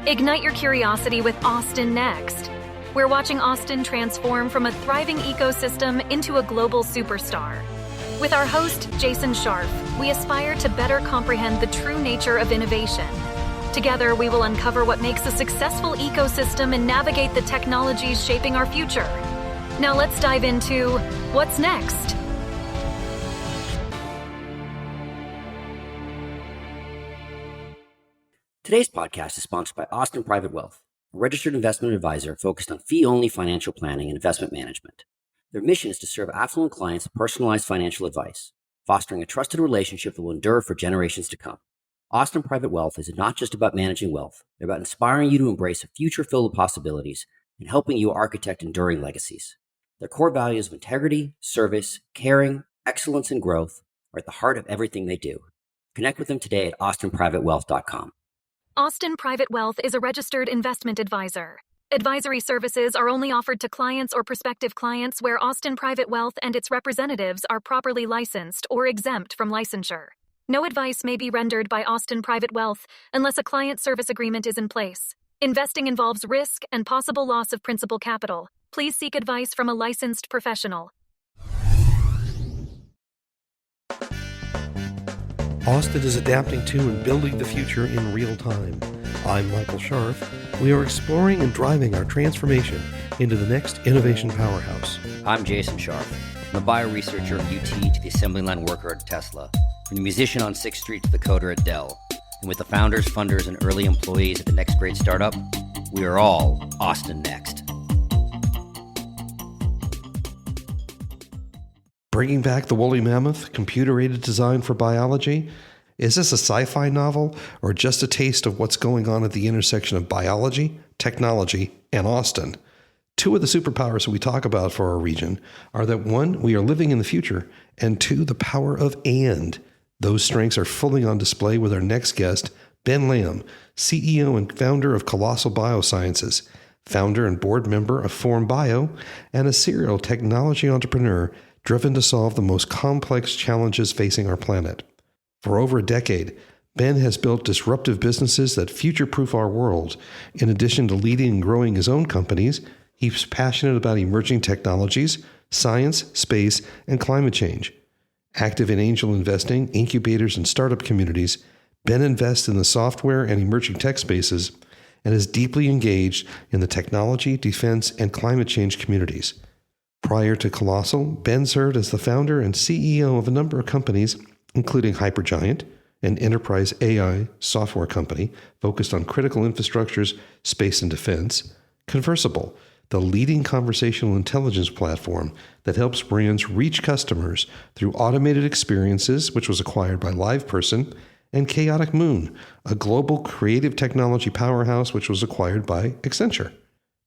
Ignite your curiosity with Austin Next. We're watching Austin transform from a thriving ecosystem into a global superstar. With our host, Jason Scharf, we aspire to better comprehend the true nature of innovation. Together, we will uncover what makes a successful ecosystem and navigate the technologies shaping our future. Now let's dive into what's next. Today's podcast is sponsored by Austin Private Wealth, a registered investment advisor focused on fee-only financial planning and investment management. Their mission is to serve affluent clients with personalized financial advice, fostering a trusted relationship that will endure for generations to come. Austin Private Wealth is not just about managing wealth. They're about inspiring you to embrace a future filled with possibilities and helping you architect enduring legacies. Their core values of integrity, service, caring, excellence, and growth are at the heart of everything they do. Connect with them today at austinprivatewealth.com. Austin Private Wealth is a registered investment advisor. Advisory services are only offered to clients or prospective clients where Austin Private Wealth and its representatives are properly licensed or exempt from licensure. No advice may be rendered by Austin Private Wealth unless a client service agreement is in place. Investing involves risk and possible loss of principal capital. Please seek advice from a licensed professional. Austin is adapting to and building the future in real time. I'm Michael Scharf. We are exploring and driving our transformation into the next innovation powerhouse. I'm Jason Scharf. I'm a bioresearcher at UT to the assembly line worker at Tesla, from the musician on 6th Street to the coder at Dell. And with the founders, funders, and early employees at the next great startup, we are all Austin Next. Bringing back the woolly mammoth, computer-aided design for biology? Is this a sci-fi novel or just a taste of what's going on at the intersection of biology, technology, and Austin? Two of the superpowers that we talk about for our region are that one, we are living in the future, and two, the power of and. Those strengths are fully on display with our next guest, Ben Lamm, CEO and founder of Colossal Biosciences, founder and board member of Form Bio, and a serial technology entrepreneur driven to solve the most complex challenges facing our planet. For over a decade, Ben has built disruptive businesses that future-proof our world. In addition to leading and growing his own companies, he's passionate about emerging technologies, science, space, and climate change. Active in angel investing, incubators, and startup communities, Ben invests in the software and emerging tech spaces and is deeply engaged in the technology, defense, and climate change communities. Prior to Colossal, Ben served as the founder and CEO of a number of companies, including Hypergiant, an enterprise AI software company focused on critical infrastructures, space, and defense, Conversable, the leading conversational intelligence platform that helps brands reach customers through automated experiences, which was acquired by LivePerson, and Chaotic Moon, a global creative technology powerhouse, which was acquired by Accenture.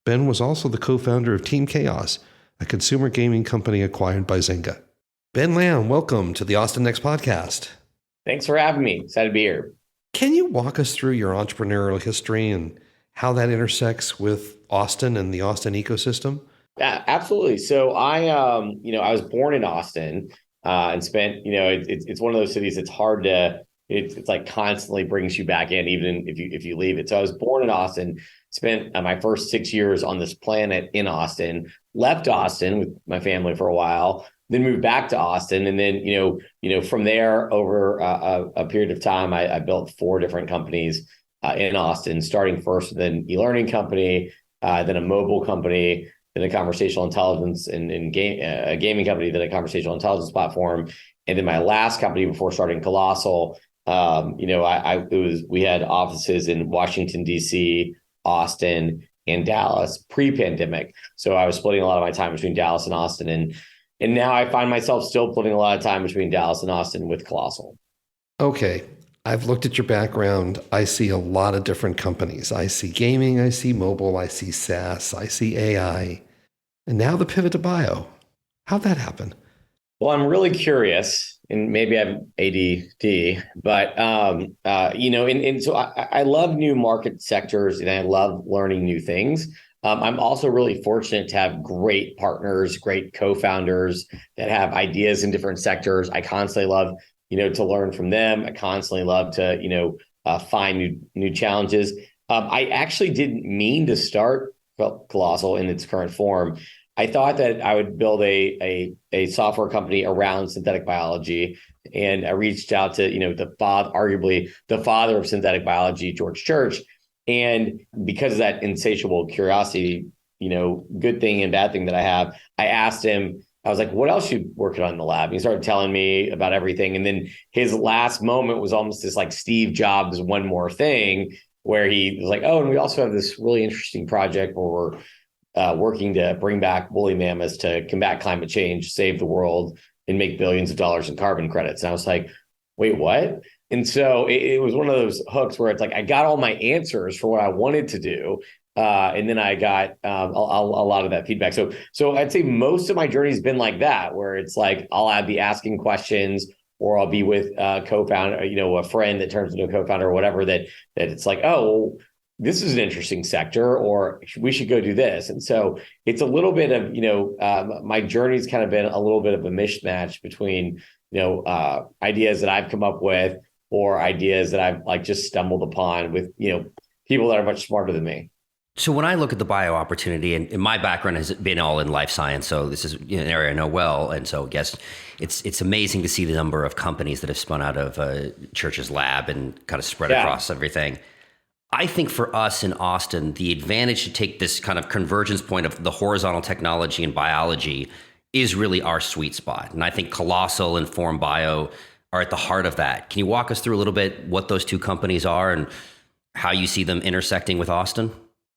Ben was also the co-founder of Team Chaos, a consumer gaming company acquired by Zynga. Ben Lamm, welcome to the Austin Next podcast. Thanks for having me. Excited to be here. Can you walk us through your entrepreneurial history and how that intersects with Austin and the Austin ecosystem? Yeah, absolutely. So I was born in Austin and spent, it's one of those cities that's hard to, it's like constantly brings you back in, even if you leave it. So I was born in Austin, spent my first 6 years on this planet in Austin, left Austin with my family for a while, then moved back to Austin. And then, from there over a period of time, I built 4 different companies in Austin, starting first with an e-learning company, then a mobile company, then a conversational intelligence and a gaming company, then a conversational intelligence platform. And then my last company before starting Colossal, we had offices in Washington, D.C., Austin, and Dallas pre-pandemic. So I was splitting a lot of my time between Dallas and Austin. And now I find myself still putting a lot of time between Dallas and Austin with Colossal. Okay. I've looked at your background. I see a lot of different companies. I see gaming, I see mobile, I see SaaS, I see AI, and now the pivot to bio. How'd that happen? Well, I'm really curious, and maybe I have ADD, but so I love new market sectors, and I love learning new things. I'm also really fortunate to have great partners, great co-founders that have ideas in different sectors. I constantly love to learn from them. I constantly love to, find new challenges. I actually didn't mean to start Colossal in its current form. I thought that I would build a software company around synthetic biology, and I reached out to arguably the father of synthetic biology, George Church, and because of that insatiable curiosity, good thing and bad thing that I have, I asked him. I was like, "What else you working on in the lab?" And he started telling me about everything, and then his last moment was almost this like Steve Jobs one more thing, where he was like, "Oh, and we also have this really interesting project where we're working to bring back woolly mammoths to combat climate change, save the world, and make billions of dollars in carbon credits." And I was like, "Wait, what?" And so it was one of those hooks where it's like I got all my answers for what I wanted to do, and then I got a lot of that feedback. So I'd say most of my journey has been like that, where it's like I'll be asking questions, or I'll be with a co-founder, a friend that turns into a co-founder or whatever. That it's like, oh, this is an interesting sector, or we should go do this. And so it's a little bit of my journey's kind of been a little bit of a mismatch between ideas that I've come up with or ideas that I've like just stumbled upon with people that are much smarter than me. So when I look at the bio opportunity, and my background has been all in life science, so this is an area I know well, and so I guess it's amazing to see the number of companies that have spun out of Church's lab and kind of spread across everything. I think for us in Austin, the advantage to take this kind of convergence point of the horizontal technology and biology is really our sweet spot. And I think Colossal and Form Bio are at the heart of that. Can you walk us through a little bit what those two companies are and how you see them intersecting with Austin?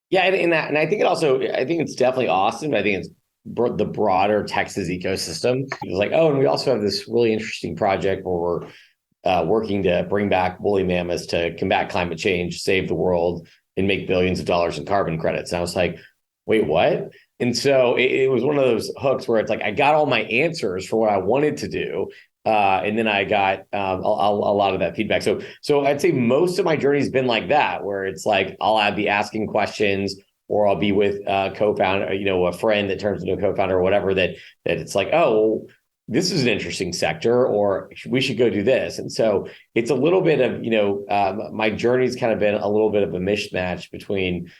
Yeah, and I think I think it's definitely Austin, but I think it's the broader Texas ecosystem. It's like, oh, and we also have this really interesting project where we're working to bring back woolly mammoths to combat climate change, save the world, and make billions of dollars in carbon credits. And I was like, wait, what? And so it was one of those hooks where it's like I got all my answers for what I wanted to do. And then I got a lot of that feedback. So I'd say most of my journey has been like that, where it's like I'll be asking questions, or I'll be with a co-founder, a friend that turns into a co-founder or whatever. That it's like, oh, this is an interesting sector, or we should go do this. And so it's a little bit of my journey's kind of been a little bit of a mismatch between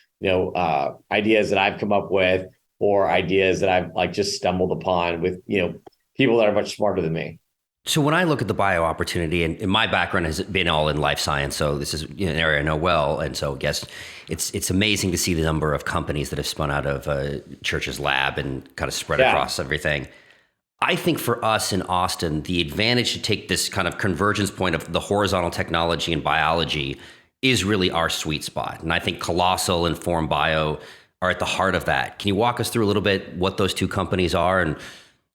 ideas that I've come up with or ideas that I've like just stumbled upon with people that are much smarter than me. So when I look at the bio opportunity, and my background has been all in life science, so this is an area I know well, and so I guess it's amazing to see the number of companies that have spun out of Church's lab and kind of spread across everything. I think for us in Austin, the advantage to take this kind of convergence point of the horizontal technology and biology is really our sweet spot. And I think Colossal and Form Bio are at the heart of that. Can you walk us through a little bit what those two companies are and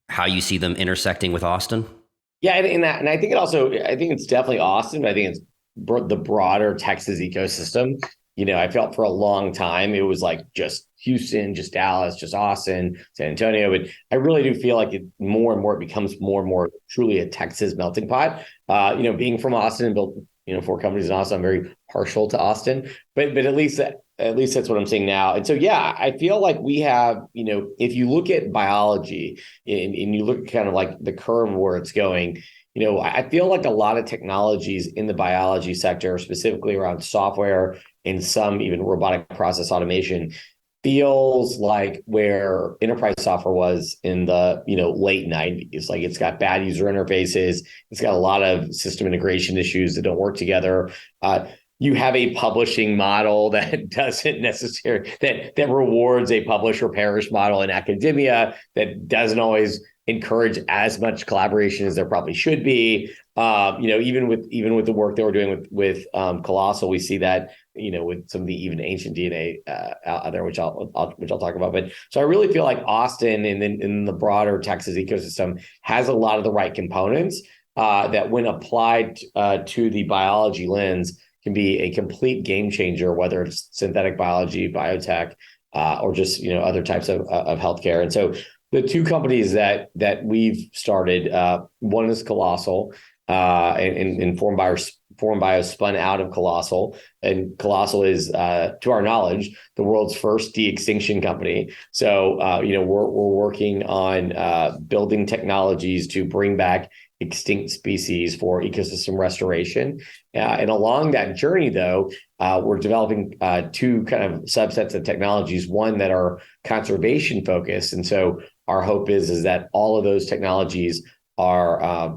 how you see them intersecting with Austin? Yeah, and I think I think it's definitely Austin, but I think it's the broader Texas ecosystem. I felt for a long time it was like just Houston, just Dallas, just Austin, San Antonio, but I really do feel like more and more it becomes more and more truly a Texas melting pot. Being from Austin and built 4 companies in Austin, I'm very partial to Austin, but at least that's what I'm seeing now. And so, yeah, I feel like we have, if you look at biology and you look at kind of like the curve where it's going, I feel like a lot of technologies in the biology sector, specifically around software and some even robotic process automation, feels like where enterprise software was in the late 90s. Like it's got bad user interfaces. It's got a lot of system integration issues that don't work together. You have a publishing model that doesn't necessarily that rewards a publish or perish model in academia that doesn't always encourage as much collaboration as there probably should be. Even with the work that we're doing with Colossal, we see that with some of the even ancient DNA out there, which I'll talk about. But so I really feel like Austin and then in the broader Texas ecosystem has a lot of the right components that, when applied to the biology lens, can be a complete game changer, whether it's synthetic biology, biotech, or just other types of healthcare. And so the two companies that we've started, one is Colossal, and Form Bio spun out of Colossal, and Colossal is, to our knowledge, the world's first de-extinction company. So we're working on building technologies to bring back extinct species for ecosystem restoration. And along that journey, though, we're developing two kind of subsets of technologies, one that are conservation focused. And so our hope is that all of those technologies are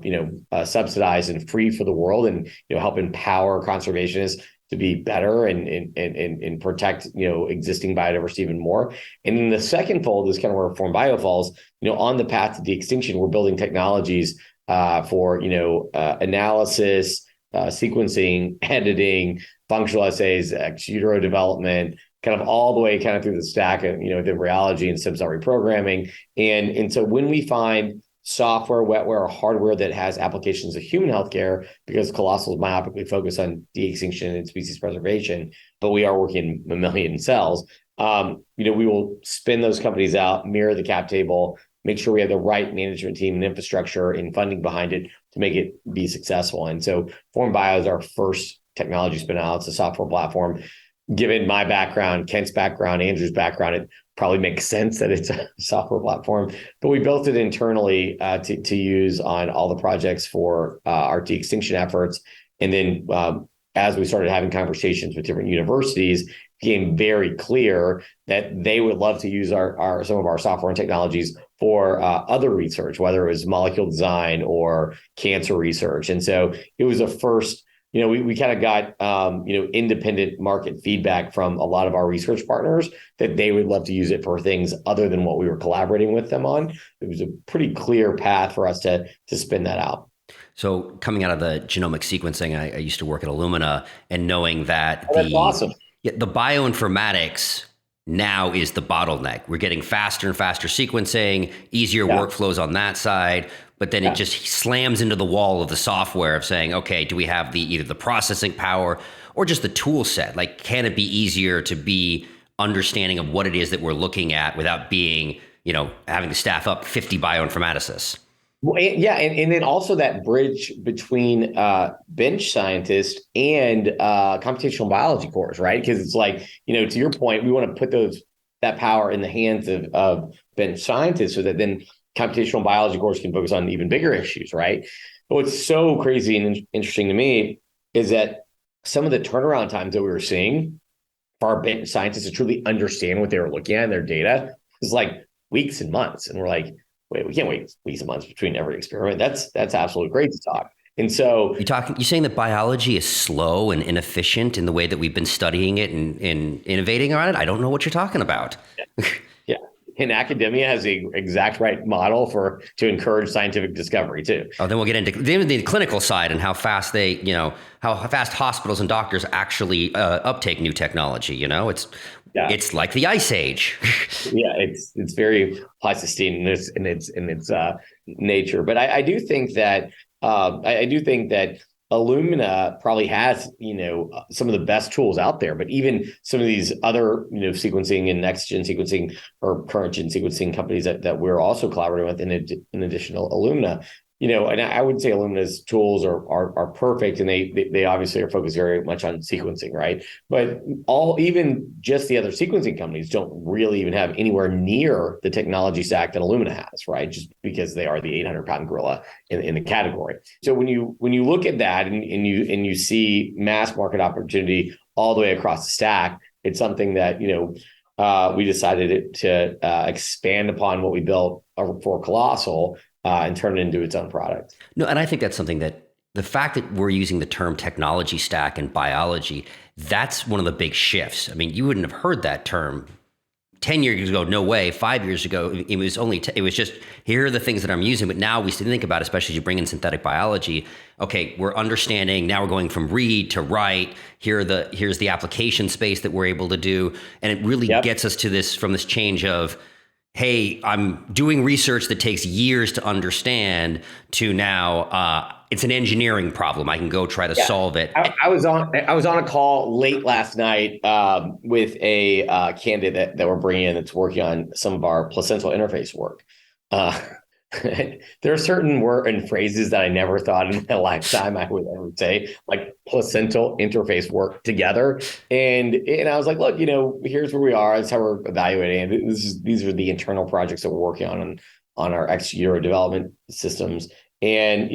subsidized and free for the world, and help empower conservationists to be better and protect existing biodiversity even more. And then the second fold is kind of where Form Bio falls. On the path to de-extinction, we're building technologies for analysis, sequencing, editing, functional assays, ex utero development, kind of all the way kind of through the stack of within rheology and stem cell reprogramming. And so when we find software, wetware, or hardware that has applications of human healthcare, because Colossal is myopically focused on de-extinction and species preservation, but we are working mammalian cells. We will spin those companies out, mirror the cap table, make sure we have the right management team and infrastructure and funding behind it to make it be successful. And so Form Bio is our first technology spin out. It's a software platform. Given my background, Kent's background, Andrew's background, it probably makes sense that it's a software platform, but we built it internally to use on all the projects for our de-extinction efforts. And then as we started having conversations with different universities, it became very clear that they would love to use some of our software and technologies for other research, whether it was molecule design or cancer research. And so it was a first. We kind of got, independent market feedback from a lot of our research partners that they would love to use it for things other than what we were collaborating with them on. It was a pretty clear path for us to spin that out. So coming out of the genomic sequencing, I used to work at Illumina, and knowing that that's awesome. The bioinformatics now is the bottleneck. We're getting faster and faster sequencing, easier workflows on that side. But then it just slams into the wall of the software of saying, okay, do we have either the processing power or just the tool set? Like, can it be easier to be understanding of what it is that we're looking at without being, having to staff up 50 bioinformaticists? Well, and then also that bridge between bench scientists and computational biology cores, right? Because it's like, to your point, we want to put that power in the hands of bench scientists so that then computational biology course can focus on even bigger issues, right? But what's so crazy and interesting to me is that some of the turnaround times that we were seeing for our bench scientists to truly understand what they were looking at in their data is like weeks and months. And we're like, wait, we can't wait weeks and months between every experiment. That's absolutely great to talk. And so you're saying that biology is slow and inefficient in the way that we've been studying it and innovating on it? I don't know what you're talking about. Yeah. And academia has the exact right model to encourage scientific discovery too. Oh, then we'll get into the clinical side and how fast how fast hospitals and doctors actually uptake new technology. It's like the Ice Age. Yeah, it's very Pleistocene in its nature. But I do think that Illumina probably has, some of the best tools out there, but even some of these other, sequencing and next gen sequencing or current gen sequencing companies that we're also collaborating with in addition to Illumina, and I would say Illumina's tools are perfect, and they obviously are focused very much on sequencing, right? But even just the other sequencing companies don't really even have anywhere near the technology stack that Illumina has, right? Just because they are the 800-pound gorilla in the category. So when you look at that and you see mass market opportunity all the way across the stack, it's something that we decided to expand upon what we built for Colossal. And turn it into its own product. No, and I think that's something that the fact that we're using the term technology stack in biology, that's one of the big shifts. I mean, you wouldn't have heard that term 10 years ago, no way. 5 years ago, it was just, here are the things that I'm using. But now we still think about, especially as you bring in synthetic biology, okay, we're understanding, now we're going from read to write. Here's the application space that we're able to do. And it really gets us to from this change of, hey, I'm doing research that takes years to understand, to now it's an engineering problem. I can go try to solve it. I was on a call late last night with a candidate that we're bringing in that's working on some of our placental interface work. There are certain words and phrases that I never thought in my lifetime I would ever say, like placental interface work together. And I was like, look, here's where we are. That's how we're evaluating. These are the internal projects that we're working on our ex utero development systems. And,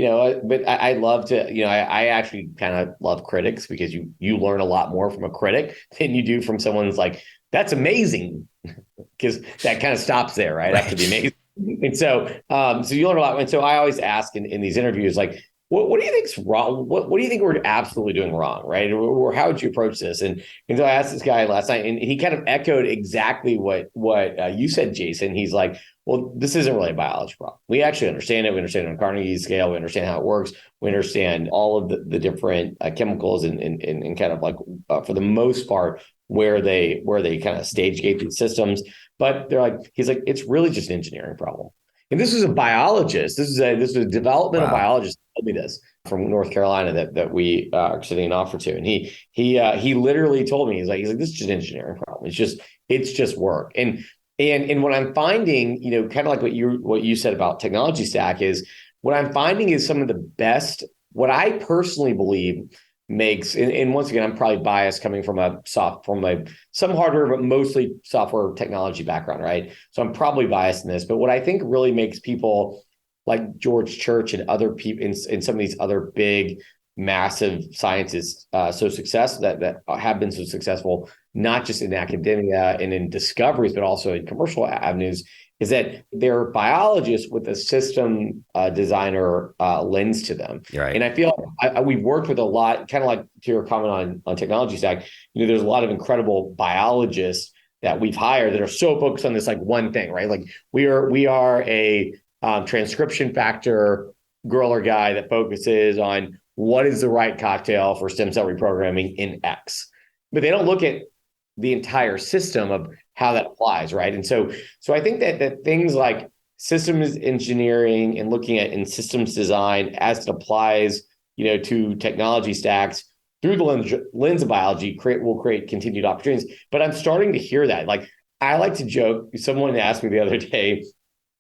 but I love to, I actually kind of love critics because you learn a lot more from a critic than you do from someone's like, that's amazing, because that kind of stops there, right? After the amazing. And so you learn a lot. And so I always ask in these interviews, like, what do you think's wrong? What do you think we're absolutely doing wrong, right? Or how would you approach this? And so I asked this guy last night, and he kind of echoed exactly what you said, Jason. He's like, well, this isn't really a biology problem. We actually understand it. We understand it on Carnegie scale. We understand how it works. We understand all of the different chemicals and kind of like, for the most part, where they kind of stage gate these systems. But he's like, it's really just an engineering problem. And this was a biologist. This was a developmental biologist who told me this from North Carolina that we are sitting an offer to. And he literally told me, he's like, this is just an engineering problem. It's just work. And what I'm finding, kind of like what you said about technology stack, is what I'm finding is some of the best, what I personally believe makes, and once again, I'm probably biased coming from some hardware, but mostly software technology background, right? So I'm probably biased in this, but what I think really makes people like George Church and other people in some of these other big, massive sciences so successful that have been so successful, not just in academia and in discoveries, but also in commercial avenues, is that they're biologists with a system designer lens to them. Right. And I feel we've worked with a lot, kind of like to your comment on technology stack, there's a lot of incredible biologists that we've hired that are so focused on this like one thing, right? Like we are a transcription factor girl or guy that focuses on what is the right cocktail for stem cell reprogramming in X. But they don't look at the entire system of how that applies, right? And so I think that things like systems engineering and looking at in systems design as it applies, to technology stacks through the lens of biology will create continued opportunities. But I'm starting to hear that. Like, I like to joke. Someone asked me the other day,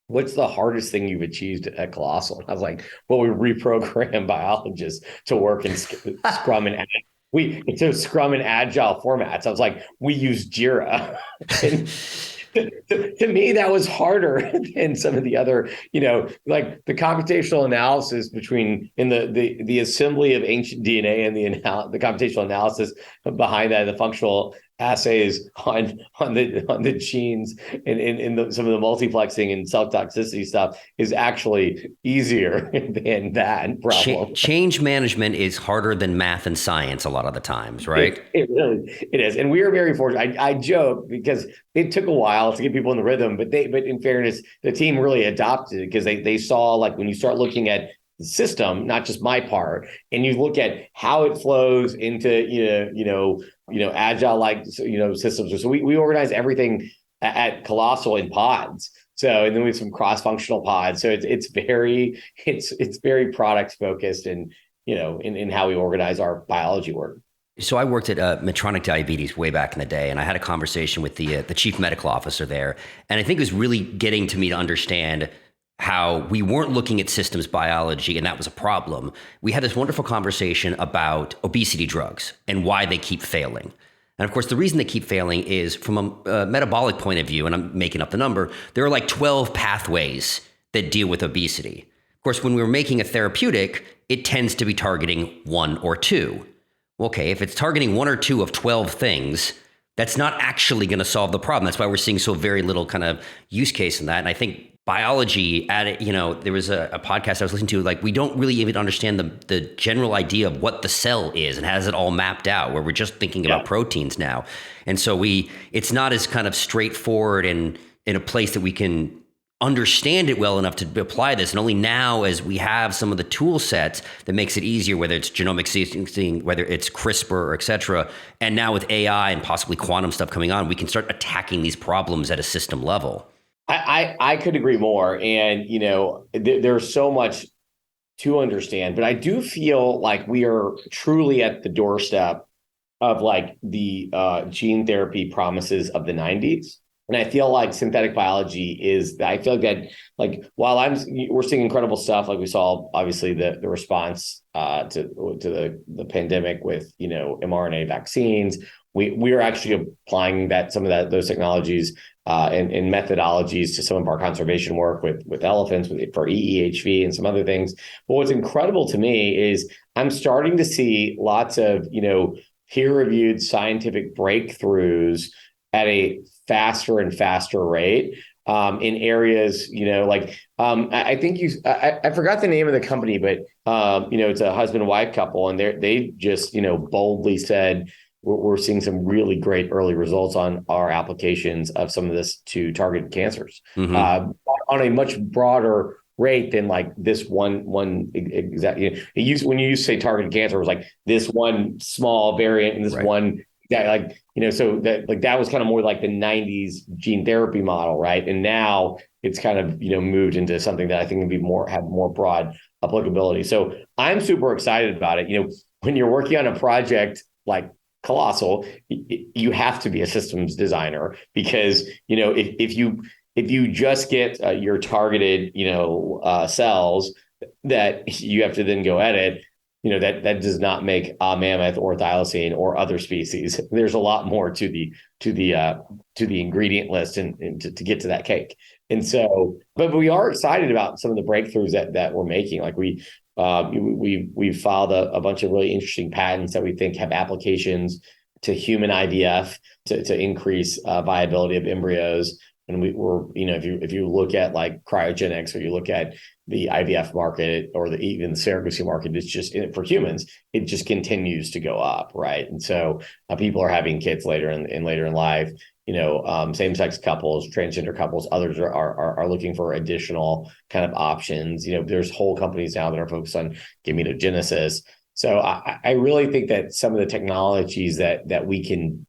what's the hardest thing you've achieved at Colossal? And I was like, well, we reprogram biologists to work in Scrum and Scrum and Agile formats. I was like, we use Jira. And to me, that was harder than some of the other, like the computational analysis in the assembly of ancient DNA and the computational analysis behind that, the functional assays on the genes and some of the multiplexing and cell toxicity stuff is actually easier than that problem. Change management is harder than math and science a lot of the times, right? It is. And we are very fortunate. I joke because it took a while to get people in the rhythm, but in fairness, the team really adopted it because they saw, like, when you start looking at the system, not just my part, and you look at how it flows into agile like systems. So we organize everything at Colossal in pods. So, and then we have some cross-functional pods. So it's very product focused and in how we organize our biology work. So I worked at Medtronic Diabetes way back in the day, and I had a conversation with the chief medical officer there, and I think it was really getting to me to understand how we weren't looking at systems biology, and that was a problem. We had this wonderful conversation about obesity drugs and why they keep failing. And of course, the reason they keep failing is from a metabolic point of view, and I'm making up the number, there are like 12 pathways that deal with obesity. Of course, when we're making a therapeutic, it tends to be targeting one or two. Okay, if it's targeting one or two of 12 things, that's not actually going to solve the problem. That's why we're seeing so very little kind of use case in that. And I think biology there was a podcast I was listening to, like, we don't really even understand the general idea of what the cell is and has it all mapped out, where we're just thinking about proteins now. And so it's not as kind of straightforward and in a place that we can understand it well enough to apply this. And only now, as we have some of the tool sets that makes it easier, whether it's genomic sequencing, whether it's CRISPR or et cetera, and now with AI and possibly quantum stuff coming on, we can start attacking these problems at a system level. I could agree more. And, there's so much to understand, but I do feel like we are truly at the doorstep of like the gene therapy promises of the 90s. And I feel like synthetic biology I feel like that, like, while we're seeing incredible stuff, like we saw, obviously, the response to the pandemic with, mRNA vaccines. We are actually applying some of those technologies and methodologies to some of our conservation work with elephants, for EEHV and some other things. But what's incredible to me is I'm starting to see lots of, peer-reviewed scientific breakthroughs at a faster and faster rate in areas, I think I forgot the name of the company, but it's a husband and wife couple, and they just boldly said we're seeing some really great early results on our applications of some of this to targeted cancers on a much broader rate than like this one exact. When you say targeted cancer, it was like this one small variant and this one. Yeah, so that was kind of more like the 90s gene therapy model, right? And now it's kind of, moved into something that I think would have more broad applicability. So I'm super excited about it. When you're working on a project like Colossal, you have to be a systems designer, because, if you just get your targeted, cells that you have to then go edit, that does not make a mammoth or thylacine or other species. There's a lot more to the ingredient list and to get to that cake. And so, but we are excited about some of the breakthroughs that we're making. Like we filed a bunch of really interesting patents that we think have applications to human IVF to increase viability of embryos. And if you look at like cryogenics, or you look at the IVF market, or even the surrogacy market, it's just, for humans, it just continues to go up, right? And so people are having kids later in life. Same-sex couples, transgender couples, others are looking for additional kind of options. There's whole companies now that are focused on gametogenesis. So I really think that some of the technologies that we can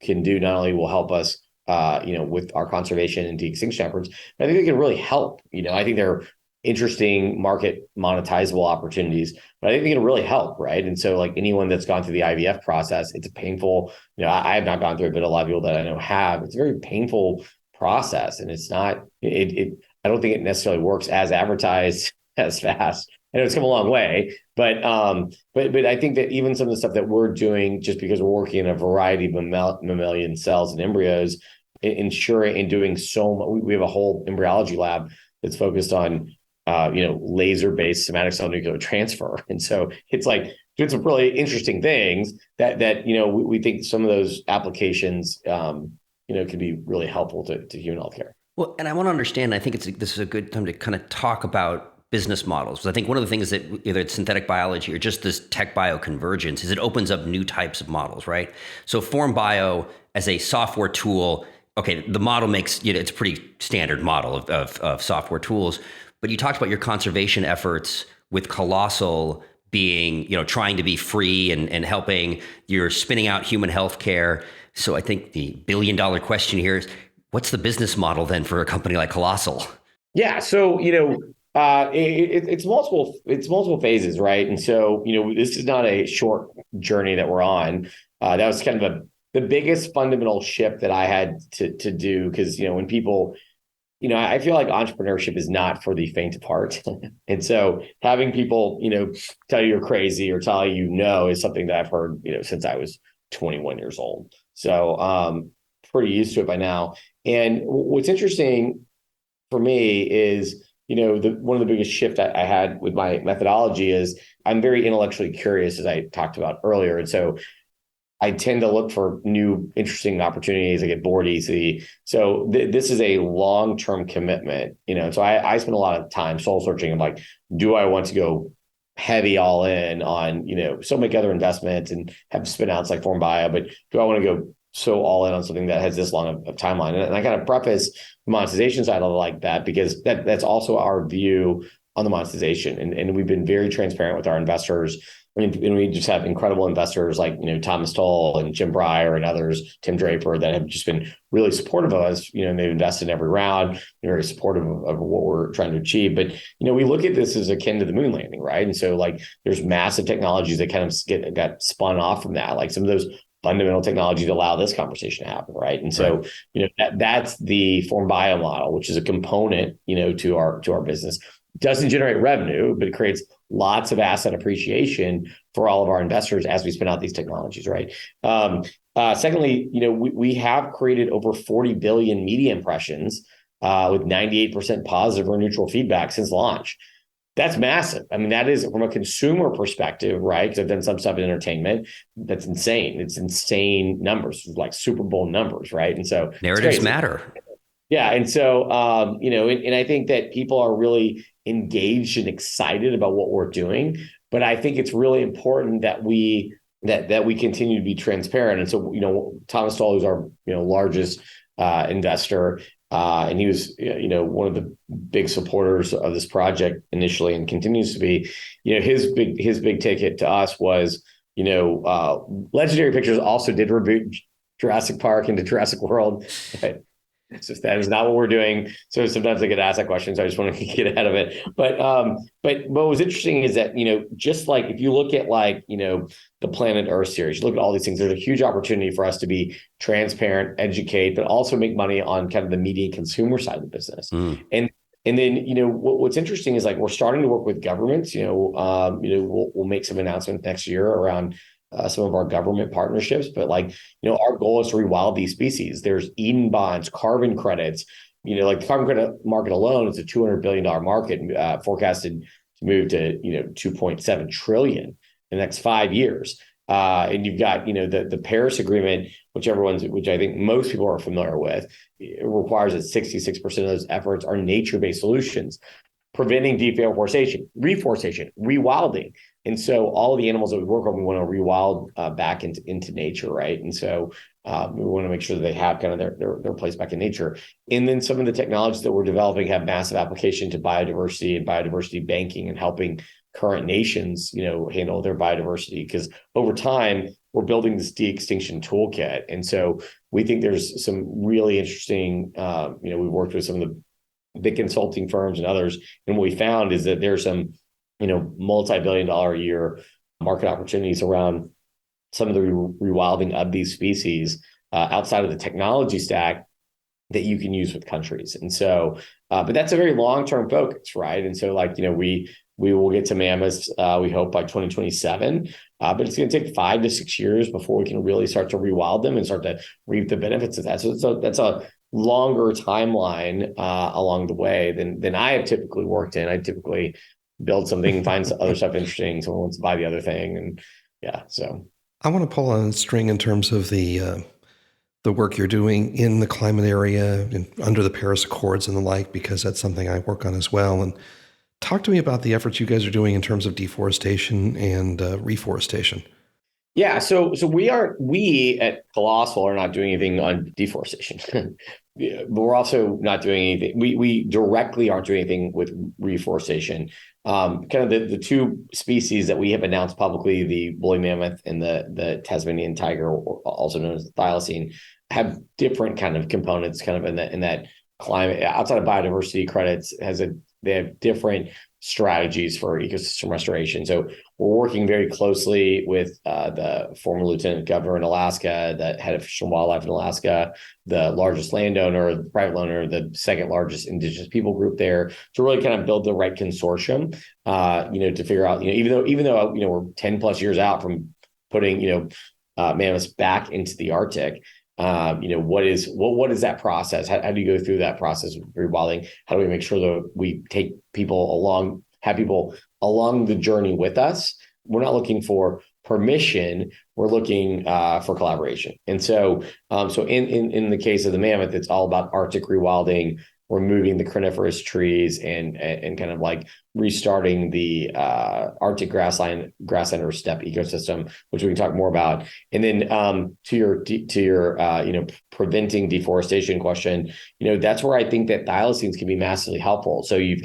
do not only will help us with our conservation and de-extinction efforts, but I think they can really help. I think they're interesting market monetizable opportunities, but I think they can really help, right? And so, like, anyone that's gone through the IVF process, it's a painful, I have not gone through it, but a lot of people that I know have. It's a very painful process, and it's not, I don't think it necessarily works as advertised as fast. I know it's come a long way, but I think that even some of the stuff that we're doing, just because we're working in a variety of mammalian cells and embryos, ensuring and doing so much. We have a whole embryology lab that's focused on laser-based somatic cell nuclear transfer, and so it's like doing some really interesting things that we think some of those applications could be really helpful to human healthcare. Well, and I want to understand. I think this is a good time to kind of talk about business models. I think one of the things that, either it's synthetic biology or just this tech bio convergence, is it opens up new types of models, right? So Form Bio as a software tool, okay, the model makes, it's a pretty standard model of software tools, but you talked about your conservation efforts with Colossal being, trying to be free and helping, you're spinning out human healthcare. So I think the billion-dollar question here is, what's the business model then for a company like Colossal? Yeah. So, it's multiple phases, right? And so, this is not a short journey that we're on. That was kind of the biggest fundamental shift that I had to do, because, when people, I feel like entrepreneurship is not for the faint of heart. And so having people, tell you you're crazy or tell you is something that I've heard, since I was 21 years old. So pretty used to it by now. And what's interesting for me is, one of the biggest shifts I had with my methodology is I'm very intellectually curious, as I talked about earlier. And so I tend to look for new, interesting opportunities. I get bored easily. So this is a long-term commitment, so I spend a lot of time soul searching. I'm like, do I want to go heavy all in on, so many other investments and have spin outs like Form Bio, but do I want to go so all in on something that has this long of timeline? And I kind of preface the monetization side of it like that, because that's also our view on the monetization. And we've been very transparent with our investors. I mean, and we just have incredible investors like, Thomas Toll and Jim Breyer and others, Tim Draper, that have just been really supportive of us, and they've invested in every round. They're very supportive of what we're trying to achieve. But, we look at this as akin to the moon landing, right? And so, like, there's massive technologies that kind of got spun off from that. Like some of those fundamental technology to allow this conversation to happen, right? And so, that's the Form Bio model, which is a component, to our business. Doesn't generate revenue, but it creates lots of asset appreciation for all of our investors as we spin out these technologies, right? Secondly, we have created over 40 billion media impressions with 98% positive or neutral feedback since launch. That's massive. I mean, that is from a consumer perspective, right? Because I've done some stuff in entertainment. That's insane. It's insane numbers, like Super Bowl numbers, right? And so narratives matter. Yeah. And so, and I think that people are really engaged and excited about what we're doing. But I think it's really important that we continue to be transparent. And so, Thomas Stoll, who's our largest investor, and he was one of the big supporters of this project initially, and continues to be. His big ticket to us was Legendary Pictures also did reboot Jurassic Park into Jurassic World. That is not what we're doing. So sometimes I get asked that question. So I just want to get ahead of it. But what was interesting is that, just like if you look at the Planet Earth series, you look at all these things, there's a huge opportunity for us to be transparent, educate, but also make money on kind of the media consumer side of the business. And then, what's interesting is we're starting to work with governments. We'll make some announcements next year around some of our government partnerships, but our goal is to rewild these species. There's Eden bonds, carbon credits, the carbon credit market alone is a $200 billion market, forecasted to move to, 2.7 trillion in the next 5 years. And you've got, the Paris Agreement, which I think most people are familiar with. It requires that 66% of those efforts are nature-based solutions, preventing deforestation, reforestation, rewilding. And so all of the animals that we work on, we want to rewild back into nature, right? And so we want to make sure that they have kind of their place back in nature. And then some of the technologies that we're developing have massive application to biodiversity and biodiversity banking, and helping current nations, handle their biodiversity. Because over time, we're building this de-extinction toolkit. And so we think there's some really interesting, we've worked with some of the big consulting firms and others. And what we found is that there's some multi-billion-dollar a year market opportunities around some of the rewilding of these species outside of the technology stack that you can use with countries. And so, but that's a very long-term focus, right? And so we will get to mammoths, we hope by 2027, but it's going to take 5 to 6 years before we can really start to rewild them and start to reap the benefits of that. So that's a longer timeline along the way than I have typically worked in. I typically build something, find some other stuff interesting. Someone wants to buy the other thing. And so. I want to pull on a string in terms of the work you're doing in the climate area and under the Paris Accords and the like, because that's something I work on as well. And talk to me about the efforts you guys are doing in terms of deforestation and reforestation. Yeah, so we at Colossal are not doing anything on deforestation. But we're also not doing anything. We directly aren't doing anything with reforestation. Kind of the two species that we have announced publicly, the woolly mammoth and the Tasmanian tiger, also known as the thylacine, have different kind of components kind of in that climate. Outside of biodiversity credits, they have different strategies for ecosystem restoration. So we're working very closely with the former lieutenant governor in Alaska, the head of Fish and Wildlife in Alaska, the largest landowner, the private owner, the second largest indigenous people group there, to really kind of build the right consortium, to figure out, even though we're 10 plus years out from putting, mammoths back into the Arctic. What is that process? How do you go through that process of rewilding? How do we make sure that we take people along, have people along the journey with us? We're not looking for permission. We're looking for collaboration. And so, in the case of the mammoth, it's all about Arctic rewilding, removing the coniferous trees and kind of restarting the Arctic grassland or steppe ecosystem, which we can talk more about. And then to your preventing deforestation question, that's where I think that thylacines can be massively helpful. So you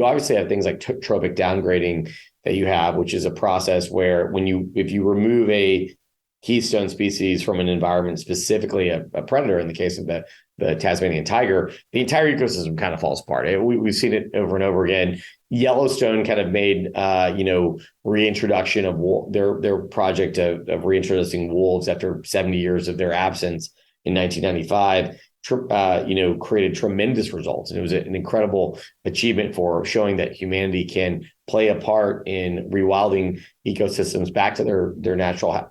obviously have things like trophic downgrading that you have, which is a process where if you remove a keystone species from an environment, specifically a predator in the case of the the Tasmanian tiger, the entire ecosystem kind of falls apart. We've seen it over and over again. Yellowstone kind of made, reintroduction of their project of reintroducing wolves after 70 years of their absence in 1995. Created tremendous results. And it was an incredible achievement for showing that humanity can play a part in rewilding ecosystems back to their natural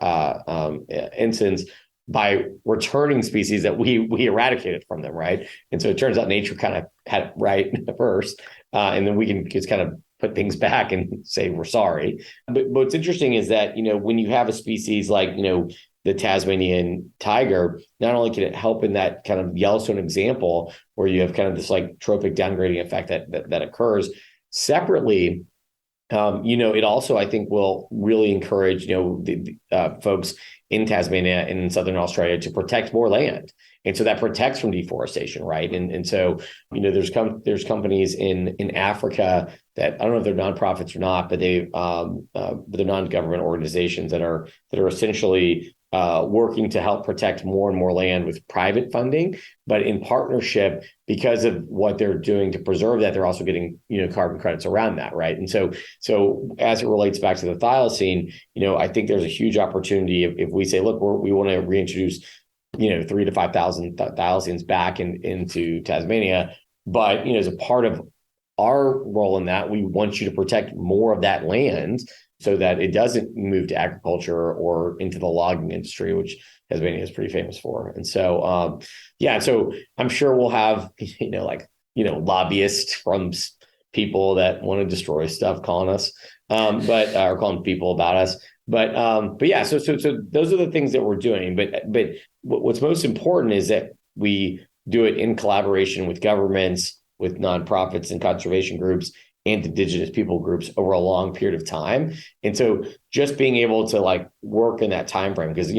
instance by returning species that we eradicated from them, right? And so it turns out nature kind of had it right first, and then we can just kind of put things back and say we're sorry. But what's interesting is that, when you have a species like, the Tasmanian tiger, not only can it help in that kind of Yellowstone example where you have kind of this like trophic downgrading effect that occurs separately, it also, I think, will really encourage, the folks in Tasmania and in Southern Australia to protect more land. And so that protects from deforestation, right? And so, there's companies in Africa that, I don't know if they're nonprofits or not, but they're non-government organizations that are essentially working to help protect more and more land with private funding, but in partnership, because of what they're doing to preserve that, they're also getting, carbon credits around that, right? And so as it relates back to the thylacine, I think there's a huge opportunity if we say, look, we want to reintroduce 3,000 to 5,000 thylacines back into Tasmania. But, as a part of our role in that, we want you to protect more of that land so that it doesn't move to agriculture or into the logging industry, which Tasmania is pretty famous for. And so, so I'm sure we'll have, lobbyists from people that want to destroy stuff calling us, or calling people about us. But yeah, so those are the things that we're doing. But what's most important is that we do it in collaboration with governments, with nonprofits and conservation groups and indigenous people groups over a long period of time. And so just being able to work in that time frame, because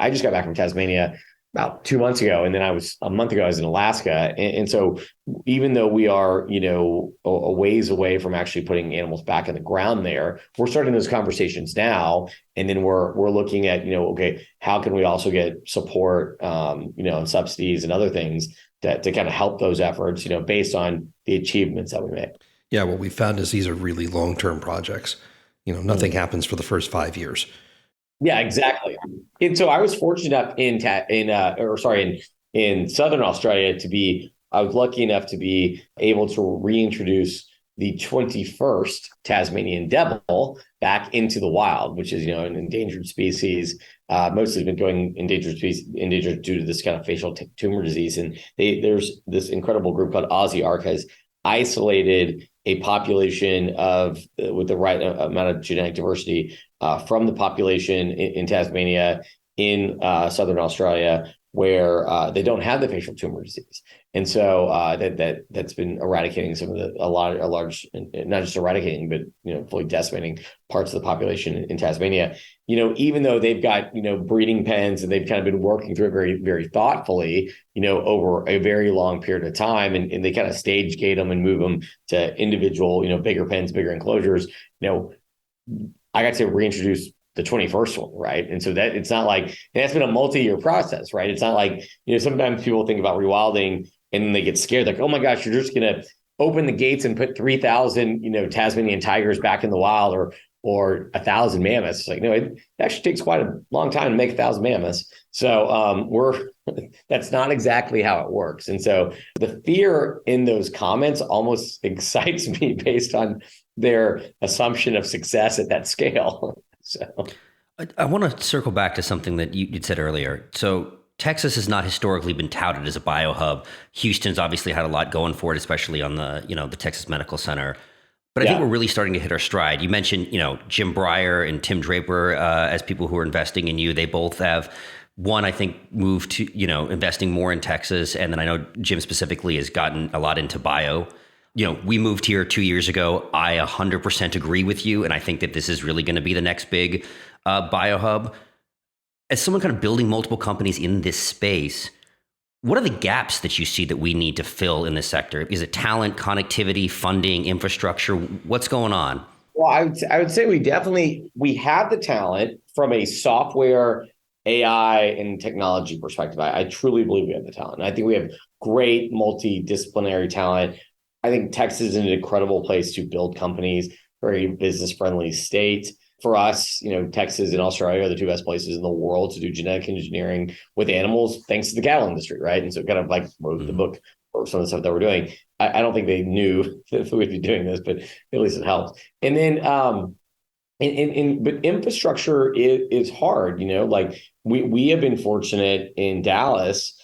I just got back from Tasmania about 2 months ago, and then a month ago I was in Alaska. And so even though we are, a ways away from actually putting animals back in the ground there, we're starting those conversations now. And then we're looking at, okay, how can we also get support, and subsidies and other things to kind of help those efforts, based on the achievements that we make. Yeah, what we found is these are really long-term projects. Nothing happens for the first 5 years. Yeah, exactly. And so I was fortunate enough in Southern Australia I was lucky enough to be able to reintroduce the 21st Tasmanian devil back into the wild, which is, an endangered species. Most has been going endangered due to this kind of facial tumor disease. And there's this incredible group called ARC has isolated a population with the right amount of genetic diversity from the population in Tasmania, in Southern Australia, where they don't have the facial tumor disease. And so that's been eradicating a large, not just eradicating, but fully decimating parts of the population in Tasmania. Even though they've got breeding pens and they've kind of been working through it very, very thoughtfully, over a very long period of time, and they kind of stage gate them and move them to individual, bigger pens, bigger enclosures. I got to reintroduce the 21st one, right? And so that it's not like that's been a multi-year process, right? It's not like sometimes people think about rewilding and then they get scared, like, oh my gosh, you're just gonna open the gates and put 3,000 Tasmanian tigers back in the wild, or 1,000 mammoths. It's like, no, it actually takes quite a long time to make 1,000 mammoths. So that's not exactly how it works. And so the fear in those comments almost excites me based on their assumption of success at that scale. So I want to circle back to something that you'd said earlier. So Texas has not historically been touted as a biohub. Houston's obviously had a lot going for it, especially on the Texas Medical Center. But I think we're really starting to hit our stride. You mentioned, Jim Breyer and Tim Draper as people who are investing in you. They both have, one, I think, moved to, investing more in Texas. And then I know Jim specifically has gotten a lot into bio. We moved here 2 years ago. I 100% agree with you. And I think that this is really going to be the next big biohub. As someone kind of building multiple companies in this space, what are the gaps that you see that we need to fill in this sector? Is it talent, connectivity, funding, infrastructure? What's going on? Well, I would say we have the talent from a software, AI, and technology perspective. I truly believe we have the talent. And I think we have great multidisciplinary talent. I think Texas is an incredible place to build companies, very business friendly state. For us, Texas and Australia are the two best places in the world to do genetic engineering with animals, thanks to the cattle industry, right? And so kind of like wrote the book or some of the stuff that we're doing. I don't think they knew that we'd be doing this, but at least it helped. And then but infrastructure is hard, like we have been fortunate in Dallas